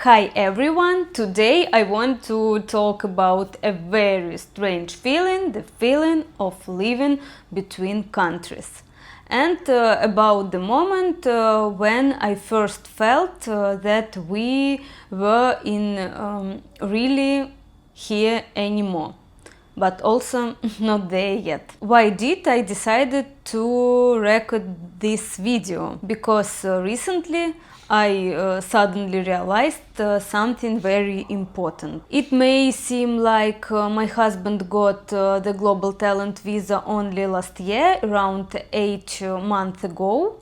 Hi everyone! Today I want to talk about a very strange feeling, the feeling of living between countries. And about the moment when I first felt that we were in really here anymore, but also not there yet. Why did I decided to record this video? Because recently I suddenly realized something very important. It may seem like my husband got the global talent visa only last year, around 8 months ago.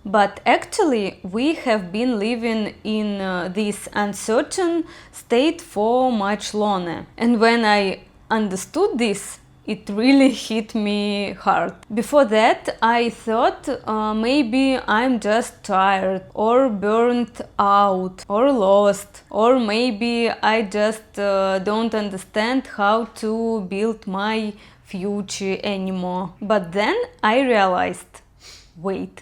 But actually, we have been living in this uncertain state for much longer. And when I understood this, it really hit me hard. Before that, I thought maybe I'm just tired or burnt out or lost, or maybe I just don't understand how to build my future anymore. But then I realized, wait.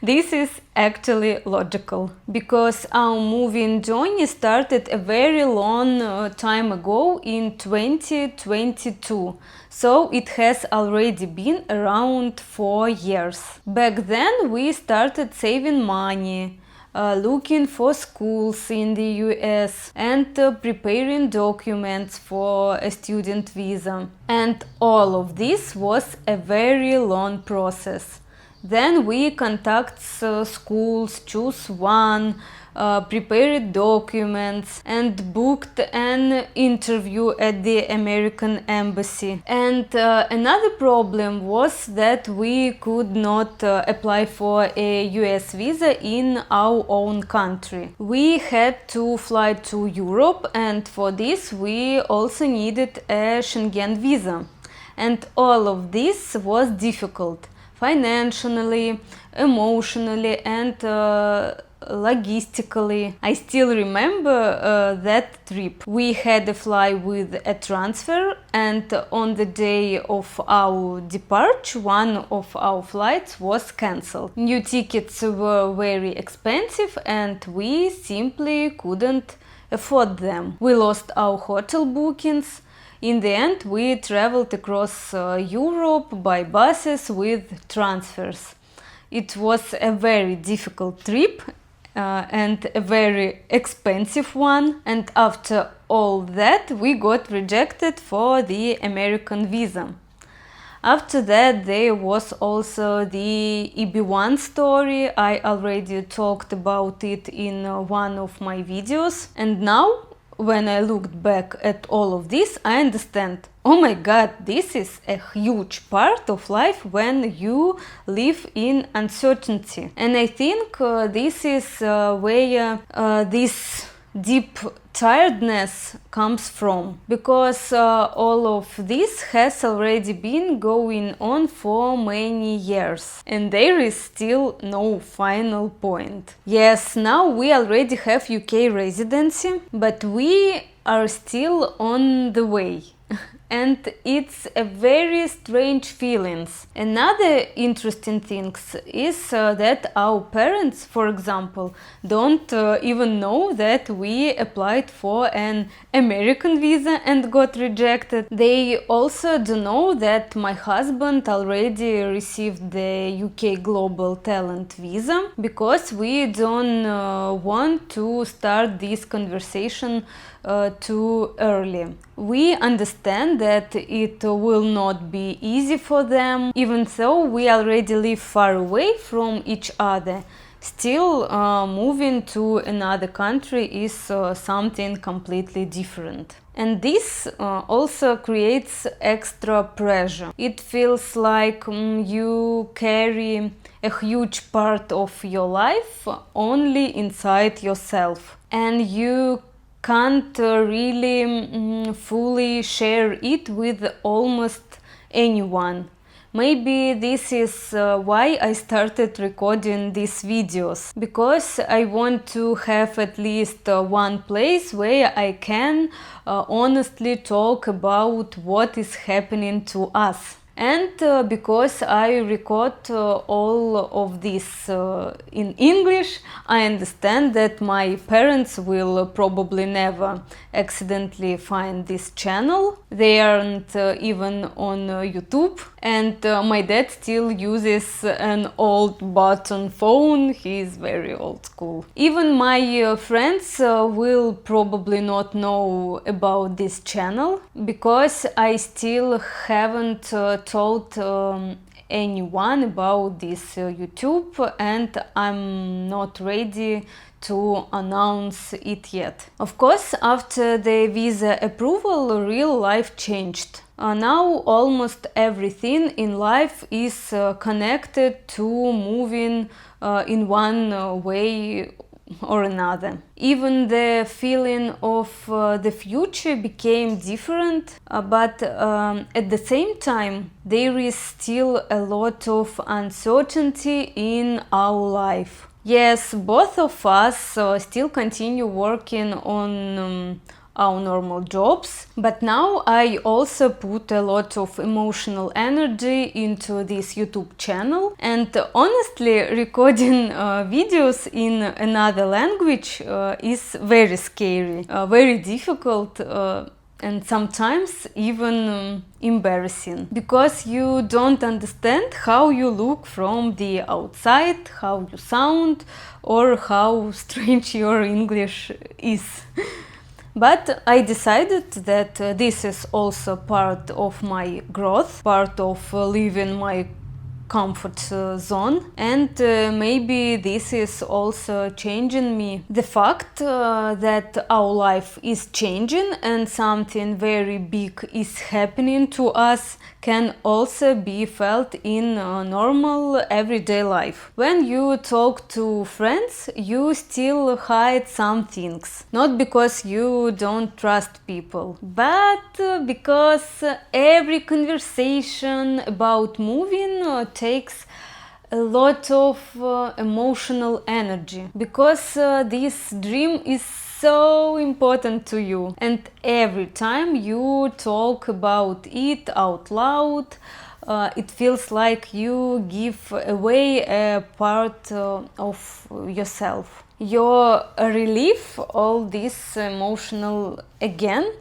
This is actually logical, because our moving journey started a very long time ago in 2022, so it has already been around 4 years. Back then we started saving money, looking for schools in the US and preparing documents for a student visa. And all of this was a very long process. Then we contact schools, choose one, prepared documents and booked an interview at the American embassy. And another problem was that we could not apply for a US visa in our own country. We had to fly to Europe, and for this we also needed a Schengen visa. And all of this was difficult. Financially, emotionally, and logistically. I still remember that trip. We had a fly with a transfer, and on the day of our departure, one of our flights was cancelled. New tickets were very expensive, and we simply couldn't afford them. We lost our hotel bookings. In the end, we traveled across Europe by buses with transfers. It was a very difficult trip and a very expensive one. And after all that, we got rejected for the American visa. After that, there was also the EB1 story. I already talked about it in one of my videos. And now, when I looked back at all of this, I understand, oh my god, this is a huge part of life when you live in uncertainty. And I think this is where this deep tiredness comes from, because all of this has already been going on for many years and there is still no final point. Yes, now we already have UK residency, but we are still on the way. And it's a very strange feeling. Another interesting thing is that our parents, for example, don't even know that we applied for an American visa and got rejected. They also don't know that my husband already received the UK Global Talent visa, because we don't want to start this conversation too early. We understand that it will not be easy for them, even though we already live far away from each other. Still, moving to another country is something completely different. And this also creates extra pressure. It feels like you carry a huge part of your life only inside yourself, and you can't really fully share it with almost anyone. Maybe this is why I started recording these videos, because I want to have at least one place where I can honestly talk about what is happening to us. And because I record all of this in English, I understand that my parents will probably never accidentally find this channel. They aren't even on YouTube, and my dad still uses an old button phone. He is very old school. Even my friends will probably not know about this channel because I still haven't told anyone about this YouTube, and I'm not ready to announce it yet. Of course, after the visa approval, real life changed. Now almost everything in life is connected to moving in one way or another. Even the feeling of the future became different, but at the same time there is still a lot of uncertainty in our life. Yes, both of us still continue working on our normal jobs, but now I also put a lot of emotional energy into this YouTube channel, and honestly, recording videos in another language is very scary, very difficult, and sometimes even embarrassing, because you don't understand how you look from the outside, how you sound, or how strange your English is. But I decided that this is also part of my growth, part of leaving my comfort zone, and maybe this is also changing me. The fact that our life is changing and something very big is happening to us can also be felt in normal everyday life. When you talk to friends, you still hide some things, not because you don't trust people, but because every conversation about moving takes a lot of emotional energy, because this dream is so important to you, and every time you talk about it out loud, it feels like you give away a part of yourself. You relieve all this emotional again,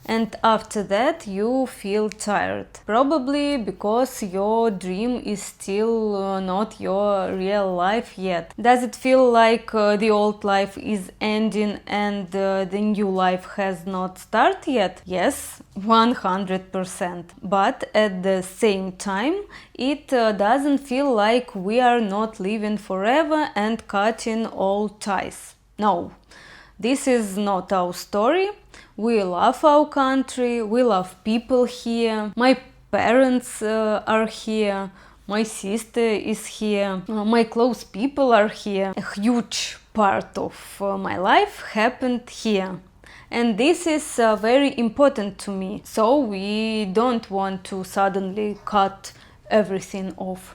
and after that you feel tired, probably because your dream is still not your real life yet. Does it feel like the old life is ending and the new life has not started yet? Yes, 100%. But at the same time, it doesn't feel like we are not living forever and cutting all ties. No, this is not our story. We love our country, we love people here. My parents are here, my sister is here, my close people are here. A huge part of my life happened here. And this is very important to me. So we don't want to suddenly cut everything off.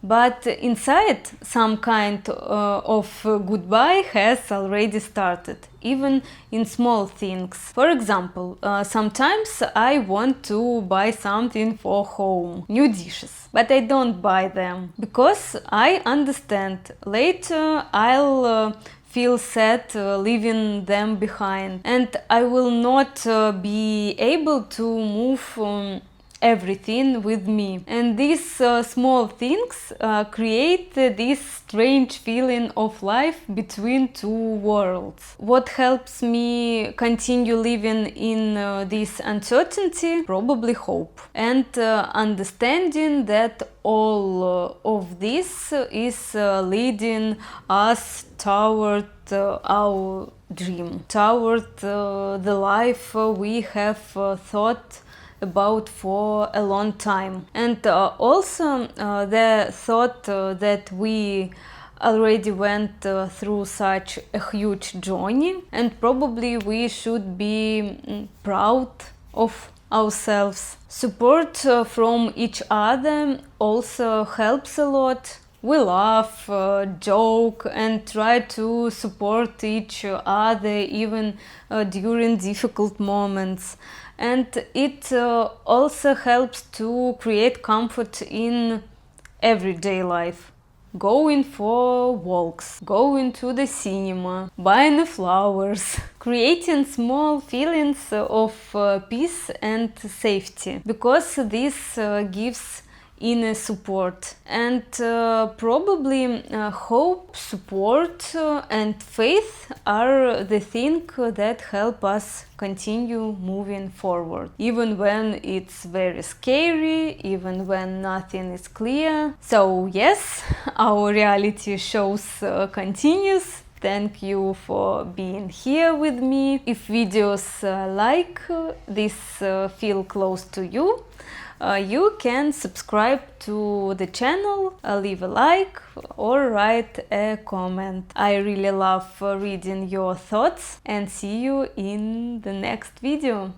But inside, some kind of goodbye has already started, even in small things. For example, sometimes I want to buy something for home, new dishes, but I don't buy them, because I understand later I'll feel sad leaving them behind, and I will not be able to move everything with me. And these small things create this strange feeling of life between two worlds. What helps me continue living in this uncertainty? Probably hope, and understanding that all of this is leading us toward our dream, toward the life we have thought about for a long time. And also the thought that we already went through such a huge journey, and probably we should be proud of ourselves. Support from each other also helps a lot. We laugh, joke, and try to support each other even during difficult moments. And it also helps to create comfort in everyday life. Going for walks, going to the cinema, buying the flowers, creating small feelings of peace and safety, because this gives inner support. And probably hope, support, and faith are the things that help us continue moving forward, even when it's very scary, even when nothing is clear. So yes, our reality shows continues. Thank you for being here with me. If videos like this feel close to you, you can subscribe to the channel, leave a like, or write a comment. I really love reading your thoughts, and see you in the next video.